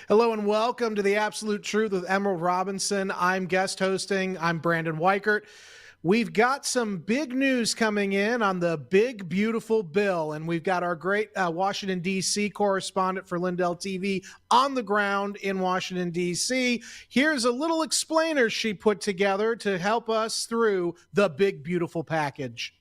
Hello and welcome to The Absolute Truth with Emerald Robinson. I'm guest hosting. I'm Brandon Weichert. We've got some big news coming in on the big, beautiful bill, and we've got our great Washington, D.C. correspondent for Lindell TV on the ground in Washington, D.C. Here's a little explainer she put together to help us through the big, beautiful package.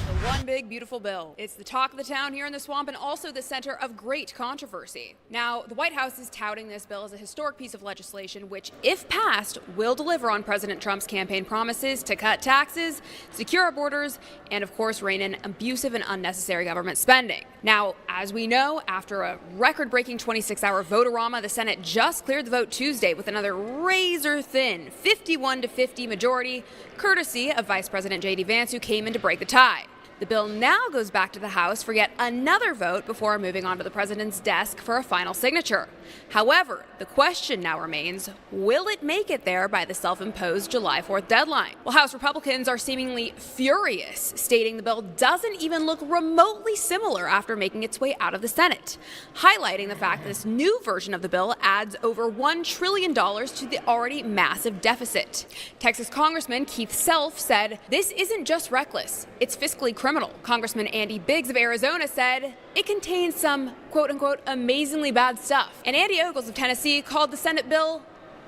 The one big, beautiful bill. It's the talk of the town here in the swamp and also the center of great controversy. Now, the White House is touting this bill as a historic piece of legislation which, if passed, will deliver on President Trump's campaign promises to cut taxes, secure our borders, and of course rein in abusive and unnecessary government spending. Now, as we know, after a record-breaking 26-hour vote-a-rama, the Senate just cleared the vote Tuesday with another razor-thin 51-50 majority, courtesy of Vice President J.D. Vance, who came in to break the tie. The bill now goes back to the House for yet another vote before moving on to the president's desk for a final signature. However, the question now remains, will it make it there by the self-imposed July 4th deadline? Well, House Republicans are seemingly furious, stating the bill doesn't even look remotely similar after making its way out of the Senate, highlighting the fact that this new version of the bill adds over $1 trillion to the already massive deficit. Texas Congressman Keith Self said, "This isn't just reckless, it's fiscally criminal." Congressman Andy Biggs of Arizona said it contains some quote-unquote amazingly bad stuff. And Andy Ogles of Tennessee called the Senate bill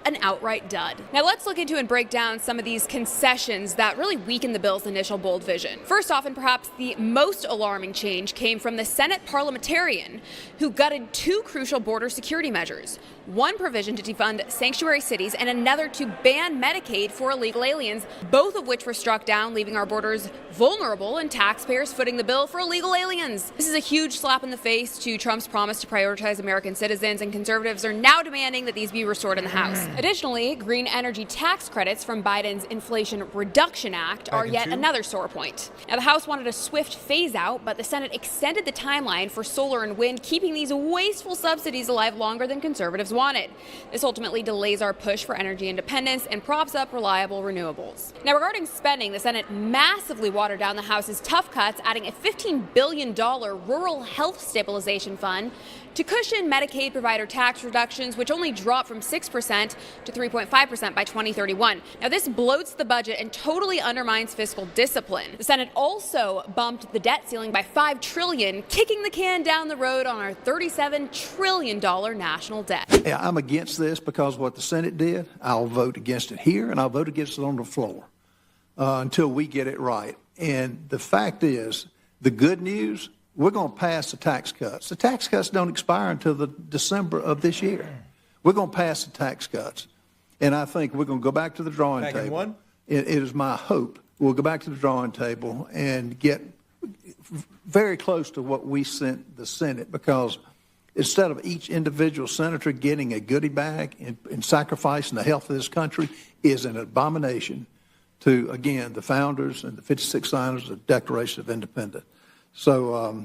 an outright dud. Now let's look into and break down some of these concessions that really weaken the bill's initial bold vision. First off, and perhaps the most alarming change, came from the Senate parliamentarian who gutted two crucial border security measures. One provision to defund sanctuary cities and another to ban Medicaid for illegal aliens, both of which were struck down, leaving our borders vulnerable and taxpayers footing the bill for illegal aliens. This is a huge slap in the face to Trump's promise to prioritize American citizens, and conservatives are now demanding that these be restored in the House. Additionally, green energy tax credits from Biden's Inflation Reduction Act are yet another sore point. Now, the House wanted a swift phase out, but the Senate extended the timeline for solar and wind, keeping these wasteful subsidies alive longer than conservatives wanted. This ultimately delays our push for energy independence and props up reliable renewables. Now, regarding spending, the Senate massively watered down the House's tough cuts, adding a $15 billion rural health stabilization fund to cushion Medicaid provider tax reductions, which only dropped from 6% to 3.5% by 2031. Now, this bloats the budget and totally undermines fiscal discipline. The Senate also bumped the debt ceiling by $5 trillion, kicking the can down the road on our $37 trillion national debt. Yeah, I'm against this because what the Senate did. I'll vote against it here, and I'll vote against it on the floor until we get it right. And the fact is, the good news, we're going to pass the tax cuts. The tax cuts don't expire until the December of this year. We're going to pass the tax cuts. And I think we're going to go back to the drawing table. It is my hope we'll go back to the drawing table and get very close to what we sent the Senate, because instead of each individual senator getting a goodie bag and sacrificing the health of this country is an abomination to, again, the founders and the 56 signers of the Declaration of Independence. So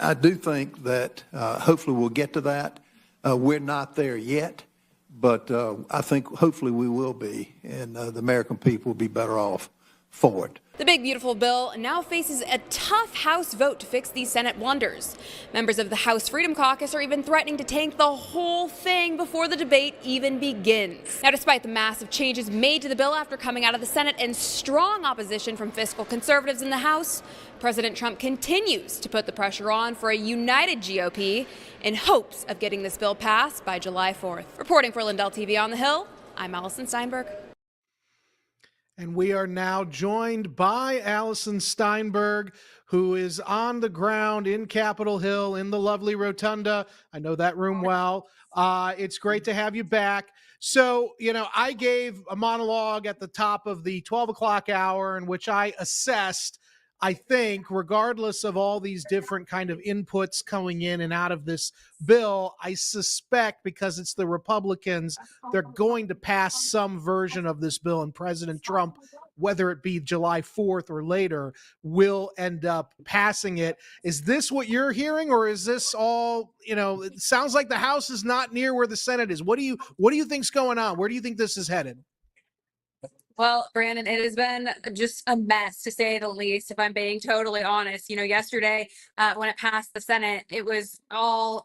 I do think that hopefully we'll get to that. We're not there yet, but I think hopefully we will be, and the American people will be better off for it. The big, beautiful bill now faces a tough House vote to fix these Senate blunders. Members of the House Freedom Caucus are even threatening to tank the whole thing before the debate even begins. Now, despite the massive changes made to the bill after coming out of the Senate and strong opposition from fiscal conservatives in the House, President Trump continues to put the pressure on for a united GOP in hopes of getting this bill passed by July 4th. Reporting for Lindell TV on the Hill, I'm Allison Steinberg. And we are now joined by Allison Steinberg, who is on the ground in Capitol Hill in the lovely Rotunda. I know that room well. It's great to have you back. So, I gave a monologue at the top of the 12 o'clock hour in which I assessed, I think, regardless of all these different kind of inputs coming in and out of this bill, I suspect because it's the Republicans, they're going to pass some version of this bill, and President Trump, whether it be July 4th or later, will end up passing it. Is this what you're hearing, or is this all, it sounds like the House is not near where the Senate is. What do you think's going on? Where do you think this is headed? Well, Brandon, it has been just a mess to say the least, if I'm being totally honest. Yesterday, when it passed the Senate, it was all,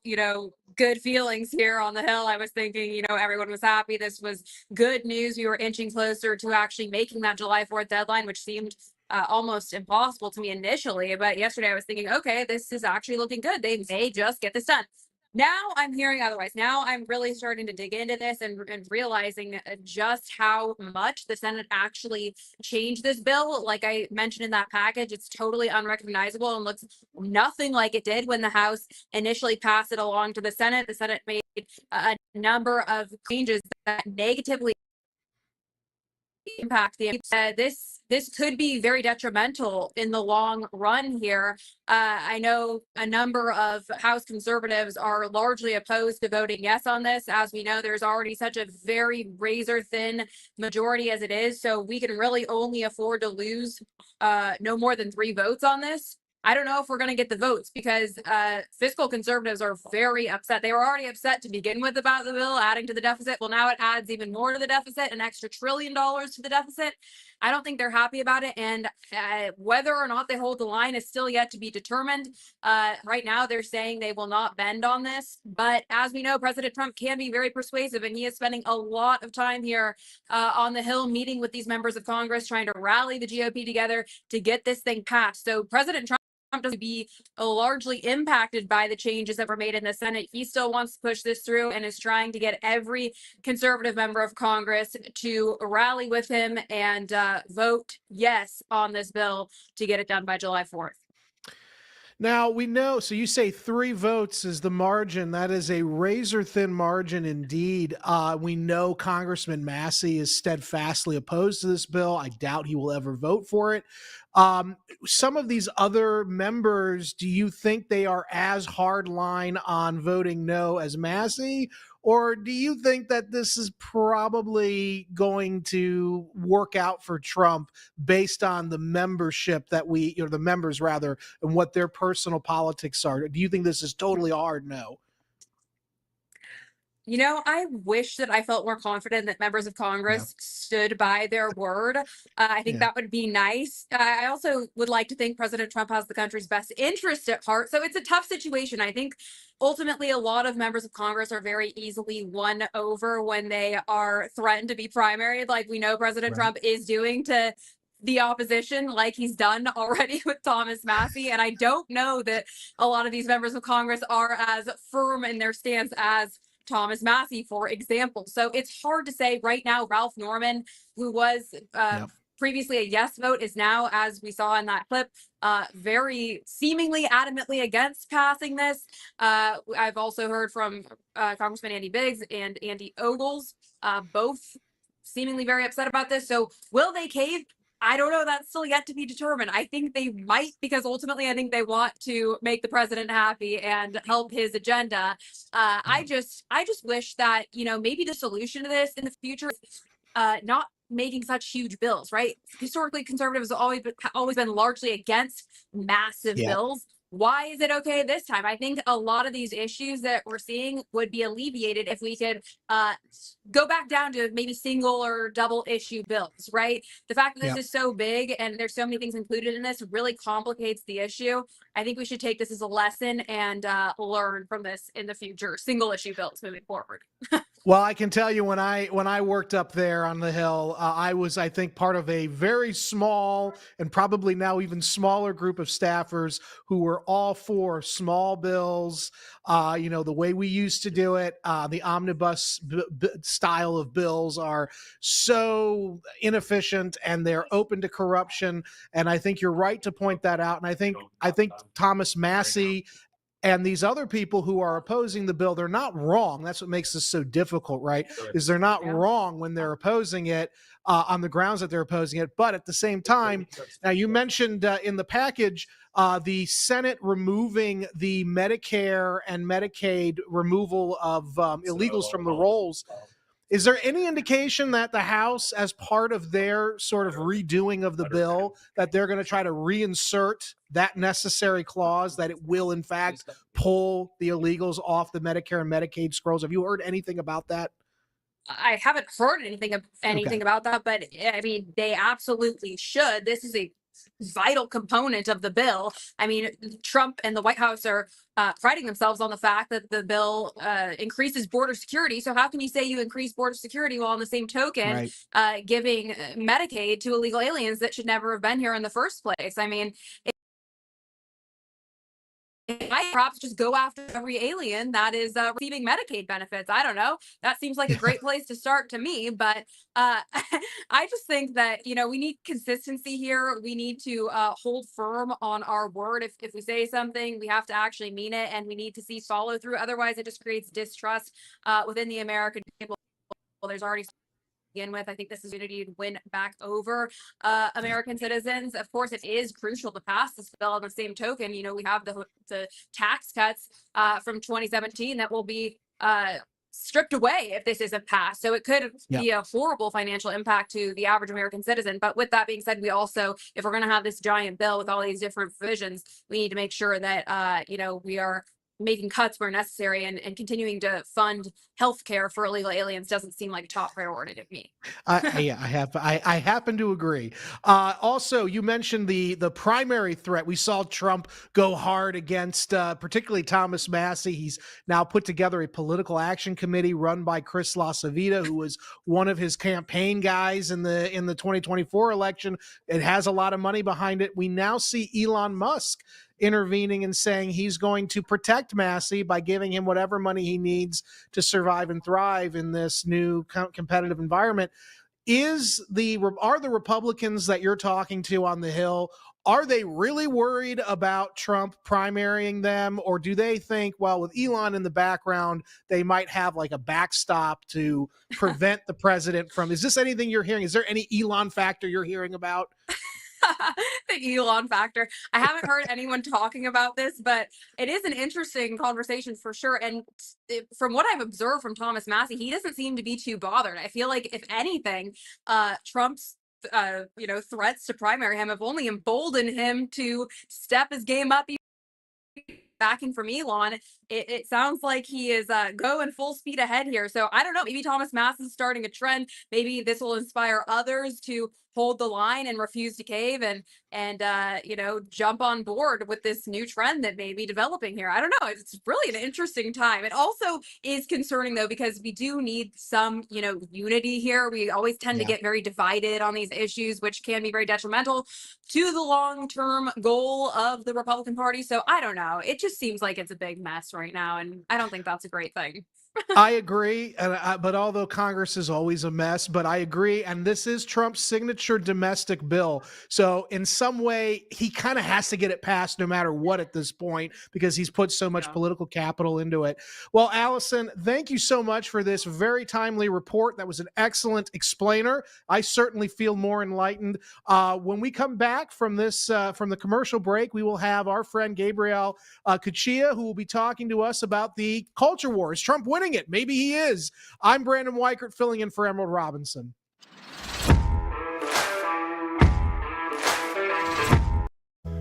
good feelings here on the Hill. I was thinking, everyone was happy. This was good news. We were inching closer to actually making that July 4th deadline, which seemed almost impossible to me initially. But yesterday, I was thinking, okay, this is actually looking good. They may just get this done. Now I'm hearing otherwise. Now I'm really starting to dig into this and realizing just how much the Senate actually changed this bill. Like I mentioned in that package, it's totally unrecognizable and looks nothing like it did when the House initially passed it along to the Senate. The Senate made a number of changes that negatively impact the this could be very detrimental in the long run here. I know a number of House conservatives are largely opposed to voting yes on this. As we know, there's already such a very razor thin majority as it is, so we can really only afford to lose no more than 3 votes on this. I don't know if we're going to get the votes because fiscal conservatives are very upset. They were already upset to begin with about the bill adding to the deficit. Well, now it adds even more to the deficit, an extra $1 trillion to the deficit. I don't think they're happy about it. And whether or not they hold the line is still yet to be determined. Right now, they're saying they will not bend on this. But as we know, President Trump can be very persuasive, and he is spending a lot of time here on the Hill meeting with these members of Congress, trying to rally the GOP together to get this thing passed. So President Trump to be largely impacted by the changes that were made in the Senate. He still wants to push this through and is trying to get every conservative member of Congress to rally with him and vote yes on this bill to get it done by July 4th. Now we know, so you say 3 votes is the margin. That is a razor thin margin indeed. We know Congressman Massey is steadfastly opposed to this bill. I doubt he will ever vote for it. Some of these other members, do you think they are as hard line on voting no as Massey? Or do you think that this is probably going to work out for Trump based on the membership that the members rather, and what their personal politics are? Do you think this is totally a hard no? I wish that I felt more confident that members of Congress stood by their word. I think that would be nice. I also would like to think President Trump has the country's best interest at heart. So it's a tough situation. I think ultimately a lot of members of Congress are very easily won over when they are threatened to be primaried, like we know President Trump is doing to the opposition, like he's done already with Thomas Massey. And I don't know that a lot of these members of Congress are as firm in their stance as Thomas Massey, for example. So it's hard to say right now. Ralph Norman, who was previously a yes vote, is now, as we saw in that clip, very seemingly adamantly against passing this. I've also heard from Congressman Andy Biggs and Andy Ogles, both seemingly very upset about this. So will they cave? I don't know. That's still yet to be determined. I think they might, because ultimately I think they want to make the president happy and help his agenda. I just wish that, maybe the solution to this in the future is not making such huge bills, right? Historically, conservatives have always been largely against massive bills. Why is it okay this time? I think a lot of these issues that we're seeing would be alleviated if we could go back down to maybe single or double issue bills, right? The fact that this is so big and there's so many things included in this really complicates the issue. I think we should take this as a lesson and learn from this in the future. Single issue bills moving forward. Well, I can tell you when I worked up there on the Hill, I was, I think, part of a very small and probably now even smaller group of staffers who were all for small bills, the way we used to do it. The omnibus style of bills are so inefficient and they're open to corruption. And I think you're right to point that out. And I think Thomas Massey and these other people who are opposing the bill, they're not wrong. That's what makes this so difficult, right? Is they're not wrong when they're opposing it on the grounds that they're opposing it. But at the same time, now you mentioned in the package, the Senate removing the Medicare and Medicaid removal of illegals from the rolls. Is there any indication that the House, as part of their sort of redoing of the bill, that they're going to try to reinsert that necessary clause that it will, in fact, pull the illegals off the Medicare and Medicaid scrolls? Have you heard anything about that? I haven't heard anything about that, but I mean, they absolutely should. This is a vital component of the bill. I mean, Trump and the White House are priding themselves on the fact that the bill increases border security. So how can you say you increase border security while on the same token giving Medicaid to illegal aliens that should never have been here in the first place? I mean, might perhaps just go after every alien that is receiving Medicaid benefits. I don't know. That seems like a great place to start to me. But I just think that, you know, we need consistency here. We need to hold firm on our word. If we say something, we have to actually mean it, and we need to see follow through. Otherwise, it just creates distrust within the American people. Well, there's already begin with. I think this is opportunity to win back over American citizens. Of course, it is crucial to pass this bill. On the same token, you know, we have the tax cuts from 2017 that will be stripped away if this isn't passed. So it could be a horrible financial impact to the average American citizen. But with that being said, we also, if we're going to have this giant bill with all these different provisions, we need to make sure that, you know, we are making cuts where necessary, and continuing to fund healthcare for illegal aliens doesn't seem like a top priority to me. I happen to agree. Also, you mentioned the primary threat. We saw Trump go hard against particularly Thomas Massie. He's now put together a political action committee run by Chris LaCivita, who was one of his campaign guys in the 2024 election. It has a lot of money behind it. We now see Elon Musk intervening and saying he's going to protect Massie by giving him whatever money he needs to survive and thrive in this new competitive environment. Are the Republicans that you're talking to on the Hill, are they really worried about Trump primarying them, or do they think, well, with Elon in the background, they might have like a backstop to prevent the president from? Is this anything you're hearing? Is there any Elon factor you're hearing about? The Elon factor. I haven't heard anyone talking about this, but it is an interesting conversation for sure. And from what I've observed from Thomas Massie, he doesn't seem to be too bothered. I feel like, if anything, Trump's you know, threats to primary him have only emboldened him to step his game up. Backing from Elon, it sounds like he is going full speed ahead here. So I don't know, maybe Thomas Massie is starting a trend. Maybe this will inspire others to hold the line and refuse to cave and you know, jump on board with this new trend that may be developing here. I don't know. It's really an interesting time. It also is concerning, though, because we do need some, you know, unity here. We always tend to get very divided on these issues, which can be very detrimental to the long-term goal of the Republican Party. So I don't know. It just seems like it's a big mess right now, and I don't think that's a great thing. I agree, but although Congress is always a mess, but I agree, and this is Trump's signature domestic bill. So in some way, he kind of has to get it passed no matter what at this point, because he's put so much political capital into it. Well, Allison, thank you so much for this very timely report. That was an excellent explainer. I certainly feel more enlightened. When we come back from this, from the commercial break, we will have our friend Gabrielle Cuccia, who will be talking to us about the culture war. Is Trump winning it? Maybe he is. I'm Brandon Weichert, filling in for Emerald Robinson.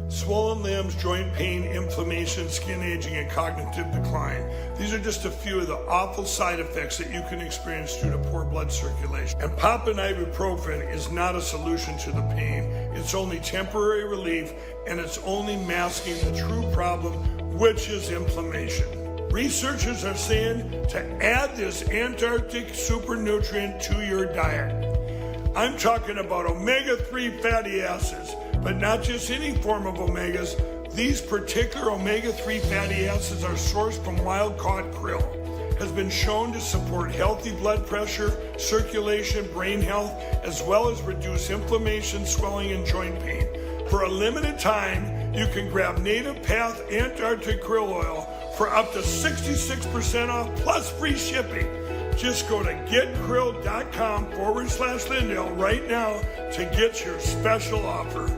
Swollen limbs, joint pain, inflammation, skin aging, and cognitive decline. These are just a few of the awful side effects that you can experience due to poor blood circulation. And popping ibuprofen is not a solution to the pain. It's only temporary relief, and it's only masking the true problem, which is inflammation. Researchers are saying to add this Antarctic super nutrient to your diet. I'm talking about omega-3 fatty acids, but not just any form of omegas. These particular omega-3 fatty acids are sourced from wild-caught krill. Has been shown to support healthy blood pressure, circulation, brain health, as well as reduce inflammation, swelling, and joint pain. For a limited time, you can grab Native Path Antarctic Krill Oil for up to 66% off plus free shipping. Just go to getkrill.com/Lindell right now to get your special offer.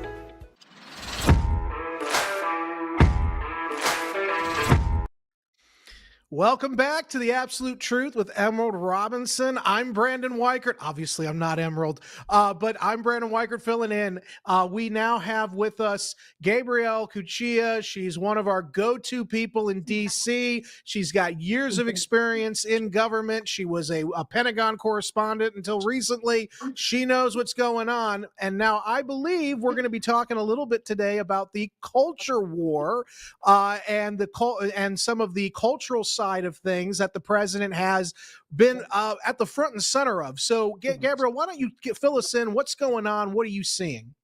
Welcome back to The Absolute Truth with Emerald Robinson. I'm Brandon Weichert. Obviously, I'm not Emerald, but I'm Brandon Weichert filling in. We now have with us Gabrielle Cuccia. She's one of our go-to people in D.C. She's got years of experience in government. She was a Pentagon correspondent until recently. She knows what's going on. And now I believe we're going to be talking a little bit today about the culture war and some of the cultural side of things that the president has been at the front and center of. So, Gabrielle, why don't you fill us in? What's going on? What are you seeing?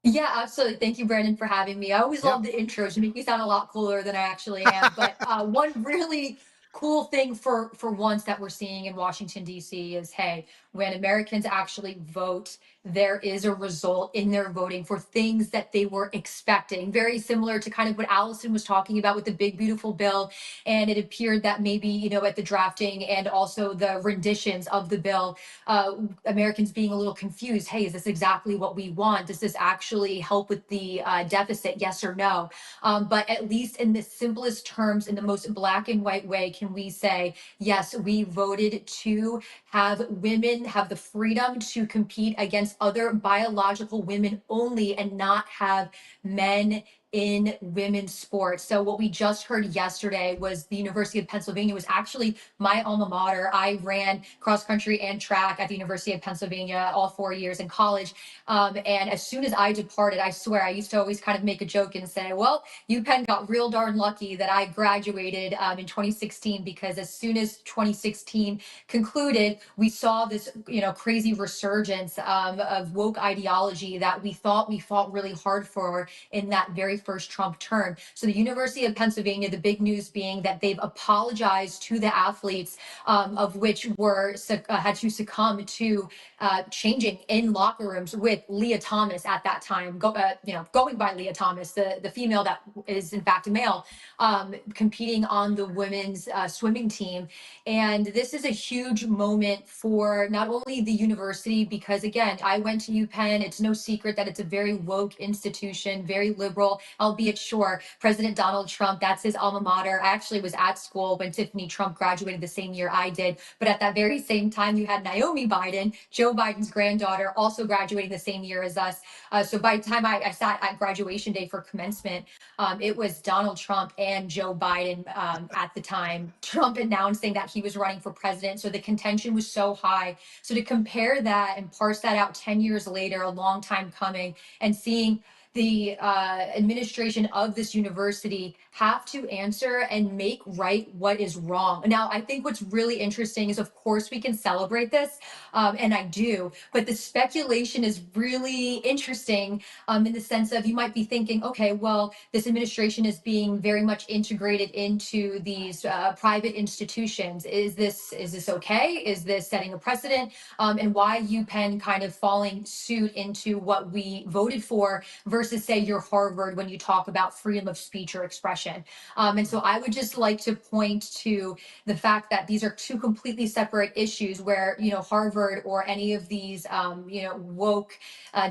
Yeah, absolutely. Thank you, Brandon, for having me. I always love the intros. You make me sound a lot cooler than I actually am. But one really cool thing for once that we're seeing in Washington, D.C. is, hey, when Americans actually vote, there is a result in their voting for things that they were expecting. Very similar to kind of what Allison was talking about with the big, beautiful bill. And it appeared that maybe, at the drafting and also the renditions of the bill, Americans being a little confused. Hey, is this exactly what we want? Does this actually help with the deficit? Yes or no? But at least in the simplest terms, in the most black and white way, can we say, yes, we voted to have women have the freedom to compete against other biological women only and not have men in women's sports. So what we just heard yesterday was the University of Pennsylvania was actually my alma mater. I ran cross country and track at the University of Pennsylvania all 4 years in college. And as soon as I departed, I swear I used to always kind of make a joke and say, well, UPenn got real darn lucky that I graduated in 2016, because as soon as 2016 concluded, we saw this, crazy resurgence of woke ideology that we thought we fought really hard for in that very first Trump term. So the University of Pennsylvania, the big news being that they've apologized to the athletes, of which were had to succumb to changing in locker rooms with Leah Thomas at that time, going by Leah Thomas, the female that is in fact a male, competing on the women's swimming team. And this is a huge moment for not only the university, because again, I went to UPenn. It's no secret that it's a very woke institution, very liberal, albeit sure, President Donald Trump, that's his alma mater. I actually was at school when Tiffany Trump graduated the same year I did. But at that very same time, you had Naomi Biden, Joe Biden's granddaughter, also graduating the same year as us. So by the time I sat at graduation day for commencement, it was Donald Trump and Joe Biden at the time. Trump announcing that he was running for president. So the contention was so high. So to compare that and parse that out 10 years later, a long time coming, and seeing the administration of this university have to answer and make right what is wrong. Now, I think what's really interesting is, of course, we can celebrate this, and I do, but the speculation is really interesting in the sense of, you might be thinking, okay, well, this administration is being very much integrated into these private institutions. Is this okay? Is this setting a precedent? And why UPenn kind of falling suit into what we voted for versus, say, your Harvard when you talk about freedom of speech or expression. And so I would just like to point to the fact that these are two completely separate issues where, Harvard or any of these, woke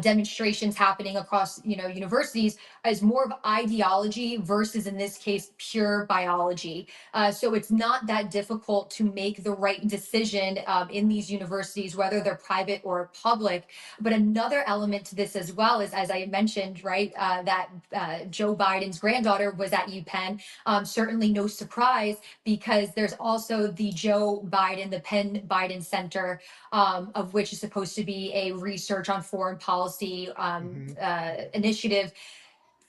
demonstrations happening across, universities is more of ideology versus, in this case, pure biology. So it's not that difficult to make the right decision in these universities, whether they're private or public. But another element to this as well is, as I mentioned, right, that Joe Biden's granddaughter was at UPenn. Certainly no surprise, because there's also the Joe Biden, the Penn Biden Center, of which is supposed to be a research on foreign policy initiative.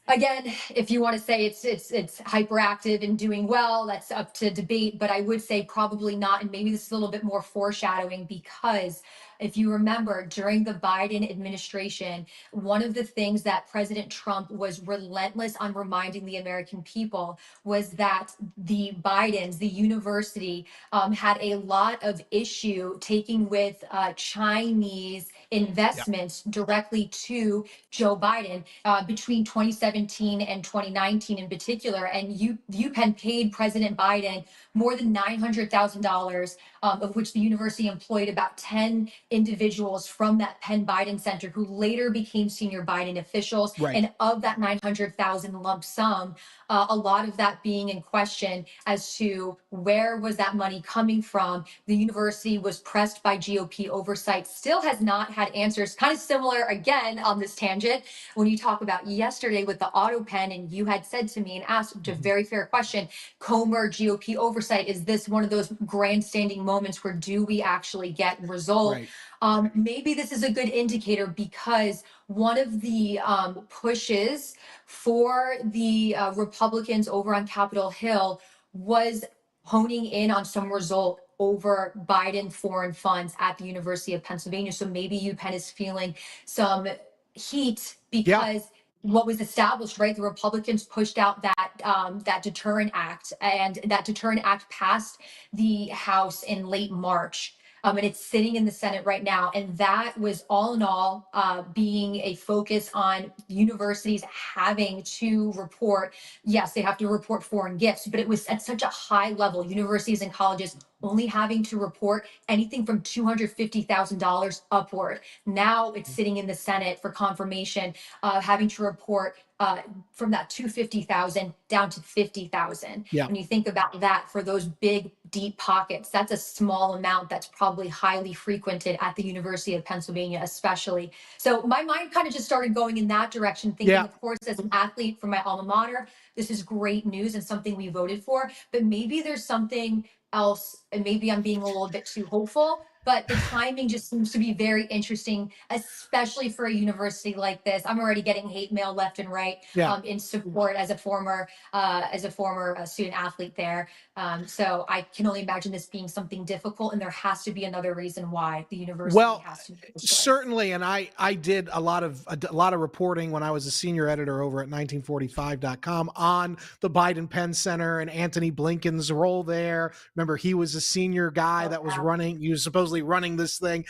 Again, if you want to say it's hyperactive and doing well, that's up to debate. But I would say probably not. And maybe this is a little bit more foreshadowing, because if you remember, during the Biden administration, one of the things that President Trump was relentless on reminding the American people was that the Bidens, the university, had a lot of issue taking with Chinese investments directly to Joe Biden between 2017 and 2019 in particular. And UPenn paid President Biden more than $900,000, of which the university employed about 10 individuals from that Penn Biden Center who later became senior Biden officials. Right. And of that 900,000 lump sum, a lot of that being in question as to where was that money coming from. The university was pressed by GOP oversight, still has not had answers. Kind of similar again on this tangent when you talk about yesterday with the auto pen, and you had said to me and asked a very fair question, Comer GOP oversight, is this one of those grandstanding moments where do we actually get result? Right. Maybe this is a good indicator because one of the pushes for the Republicans over on Capitol Hill was honing in on some result over Biden foreign funds at the University of Pennsylvania. So maybe UPenn is feeling some heat because what was established, right? The Republicans pushed out that Deterrent Act, and that Deterrent Act passed the House in late March. And it's sitting in the Senate right now. And that was all in all being a focus on universities having to report. Yes, they have to report foreign gifts, but it was at such a high level. Universities and colleges only having to report anything from $250,000 upward. Now it's sitting in the Senate for confirmation, having to report from that 250,000 down to 50,000. Yeah. When you think about that for those big, deep pockets, that's a small amount that's probably highly frequented at the University of Pennsylvania, especially. So my mind kind of just started going in that direction, thinking, of course, as an athlete from my alma mater, this is great news and something we voted for, but maybe there's something else, and maybe I'm being a little bit too hopeful, but the timing just seems to be very interesting, especially for a university like this. I'm already getting hate mail left and right in support as a former student athlete there. So I can only imagine this being something difficult, and there has to be another reason why the university has to. Certainly, and I did a lot of reporting when I was a senior editor over at 1945.com on the Biden Penn Center and Antony Blinken's role there. Remember, he was a senior guy that was running. He was supposedly running this thing.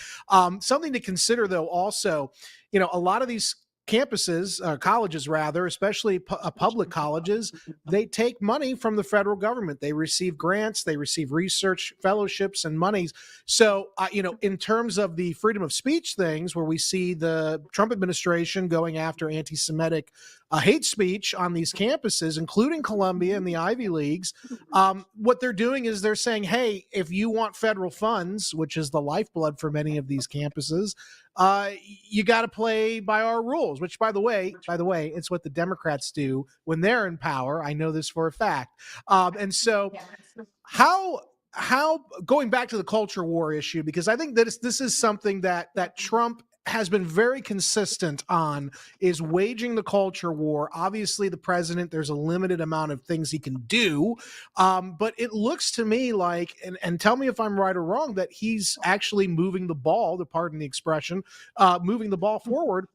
Something to consider, though, also, a lot of these campuses, colleges rather, especially public colleges, they take money from the federal government. They receive grants, they receive research fellowships and monies. So, in terms of the freedom of speech things, where we see the Trump administration going after anti-Semitic hate speech on these campuses, including Columbia and the Ivy Leagues, what they're doing is they're saying, hey, if you want federal funds, which is the lifeblood for many of these campuses, you got to play by our rules, which by the way, it's what the Democrats do when they're in power. I know this for a fact. And so how going back to the culture war issue, because I think that this is something that Trump has been very consistent on, is waging the culture war. Obviously, the president, there's a limited amount of things he can do. But it looks to me like, and tell me if I'm right or wrong, that he's actually moving the ball, to pardon the expression, moving the ball forward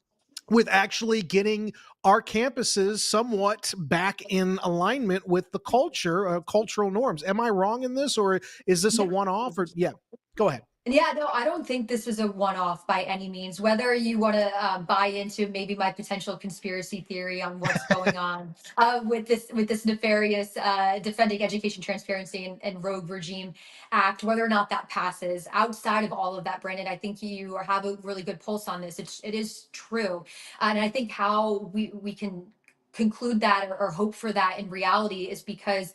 with actually getting our campuses somewhat back in alignment with the culture, cultural norms. Am I wrong in this, or is this a one-off? Or go ahead. Yeah, no, I don't think this is a one-off by any means. Whether you want to buy into maybe my potential conspiracy theory on what's going on with this nefarious Defending Education Transparency and Rogue Regime Act, whether or not that passes, outside of all of that, Brandon, I think you have a really good pulse on this. It is true, and I think how we can conclude that or hope for that in reality is because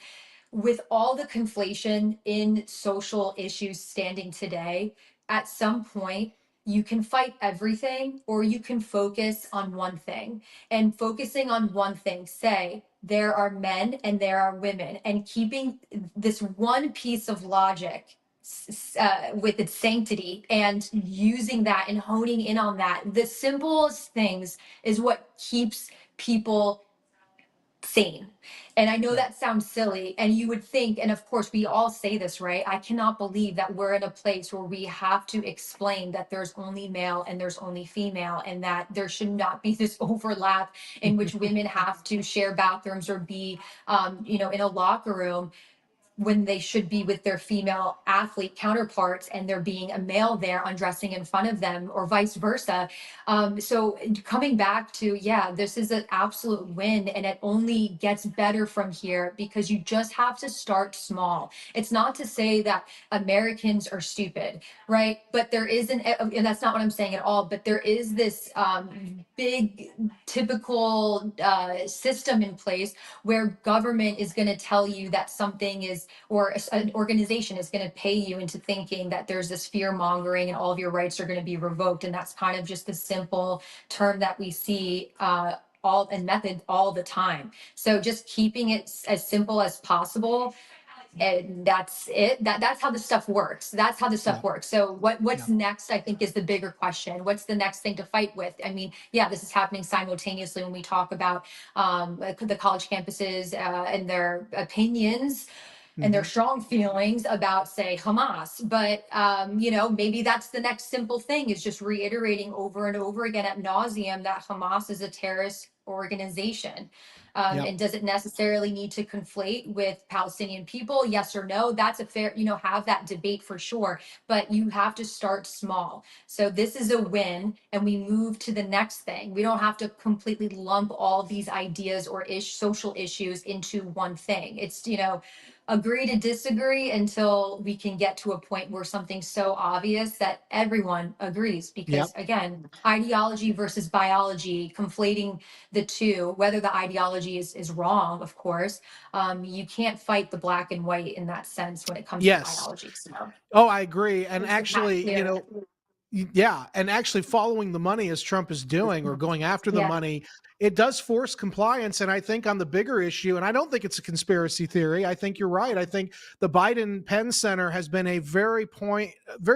with all the conflation in social issues standing today, at some point, you can fight everything or you can focus on one thing. And focusing on one thing, say, there are men and there are women, and keeping this one piece of logic with its sanctity and using that and honing in on that, the simplest things is what keeps people sane. And I know that sounds silly, and you would think, and of course we all say this, right? I cannot believe that we're in a place where we have to explain that there's only male and there's only female, and that there should not be this overlap in which women have to share bathrooms or be, in a locker room. when they should be with their female athlete counterparts and there being a male there undressing in front of them or vice versa. So coming back to, yeah, this is an absolute win and it only gets better from here because you just have to start small. It's not to say that Americans are stupid, right? But there isn't, and that's not what I'm saying at all, but there is this big typical system in place where government is going to tell you that something is, or an organization is going to pay you into thinking that there's this fear mongering and all of your rights are going to be revoked. And that's kind of just the simple term that we see all and method all the time. So just keeping it as simple as possible. And that's it. That's how the stuff works. That's how the stuff works. So what's next, I think, is the bigger question. What's the next thing to fight with? I mean, yeah, this is happening simultaneously when we talk about the college campuses and their opinions and their strong feelings about, say, Hamas. But, maybe that's the next simple thing is just reiterating over and over again at nauseum that Hamas is a terrorist organization. And does it necessarily need to conflate with Palestinian people? Yes or no? That's a fair, have that debate for sure. But you have to start small. So this is a win and we move to the next thing. We don't have to completely lump all these ideas or social issues into one thing. It's, agree to disagree until we can get to a point where something's so obvious that everyone agrees. Because again, ideology versus biology, conflating the two, whether the ideology is wrong, of course, you can't fight the black and white in that sense when it comes to biology. So Oh, I agree. And it's not actually, clear. yeah, and actually following the money as Trump is doing or going after the Yeah. money, it does force compliance. And I think on the bigger issue, and I don't think it's a conspiracy theory, I think you're right. I think the Biden Penn Center has been a very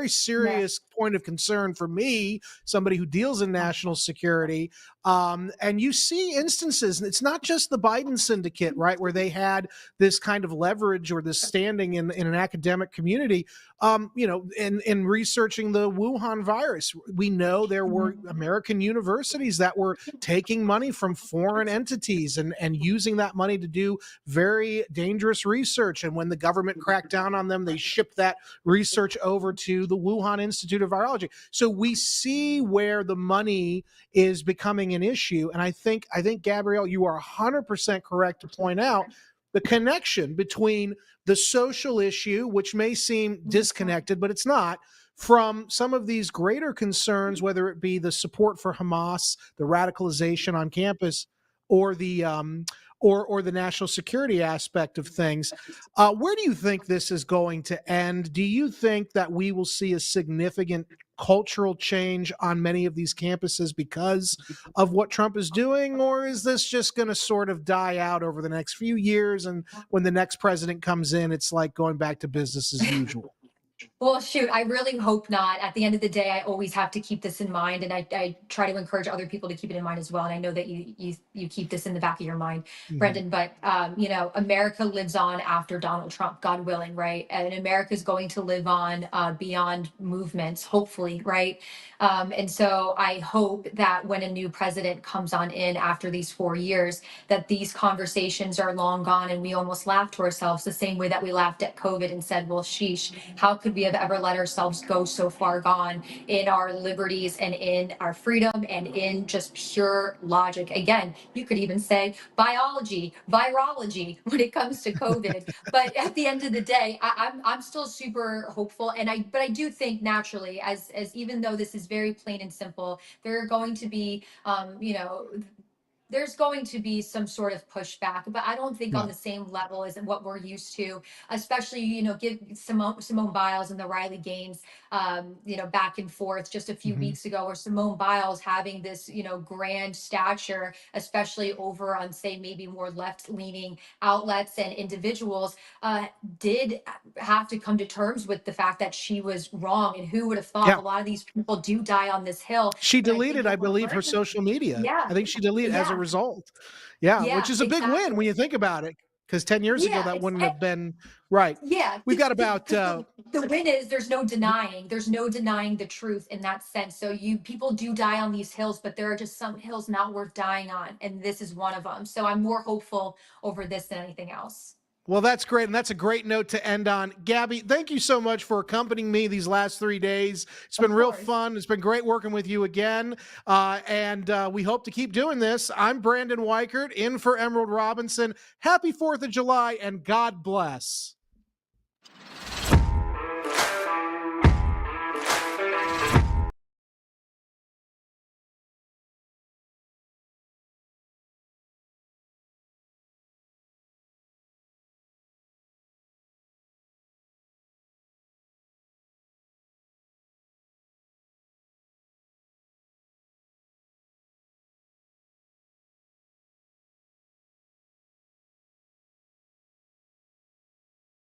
serious point of concern for me, somebody who deals in national security. And you see instances, and it's not just the Biden syndicate, right, where they had this kind of leverage or this standing in an academic community. In researching the Wuhan virus, we know there were American universities that were taking money from foreign entities and using that money to do very dangerous research. And when the government cracked down on them, they shipped that research over to the Wuhan Institute of Virology. So we see where the money is becoming an issue. And I think, Gabrielle, you are 100% correct to point out the connection between the social issue, which may seem disconnected, but it's not, from some of these greater concerns, whether it be the support for Hamas, the radicalization on campus, or the or the national security aspect of things. Where do you think this is going to end? Do you think that we will see a significant cultural change on many of these campuses because of what Trump is doing? Or is this just going to sort of die out over the next few years? And when the next president comes in, it's like going back to business as usual? Well, shoot, I really hope not. At the end of the day, I always have to keep this in mind, and I try to encourage other people to keep it in mind as well. And I know that you keep this in the back of your mind, Brendan. But America lives on after Donald Trump, God willing, right? And America is going to live on beyond movements, hopefully, right? And so I hope that when a new president comes on in after these 4 years, that these conversations are long gone, and we almost laugh to ourselves the same way that we laughed at COVID and said, "Well, sheesh, how could we have ever let ourselves go so far gone in our liberties and in our freedom and in just pure logic?" Again, you could even say biology, virology when it comes to COVID. But at the end of the day, I'm still super hopeful, but I do think naturally, as even though this is very plain and simple, there are going to be there's going to be some sort of pushback, but I don't think on the same level as what we're used to, especially, give Simone Biles and the Riley Gaines, back and forth just a few weeks ago, or Simone Biles having this, grand stature, especially over on, say, maybe more left leaning outlets and individuals, did have to come to terms with the fact that she was wrong. And who would have thought a lot of these people do die on this hill? She And I think deleted, I what we're believe, her learning- social media. Yeah. I think she deleted as a Yeah. result. Yeah, Yeah, which is a big win when exactly. you think about it. Because 10 years ago, Yeah, that it's wouldn't have been right. yeah. We've got about The win is there's no denying. There's no denying the truth in that sense. So people do die on these hills, but there are just some hills not worth dying on, and this is one of them. So I'm more hopeful over this than anything else. Well, that's great. And that's a great note to end on. Gabby, thank you so much for accompanying me these last 3 days. It's been real course. fun. It's been great working with you again. And we hope to keep doing this. I'm Brandon Weichert in for Emerald Robinson. Happy 4th of July and God bless.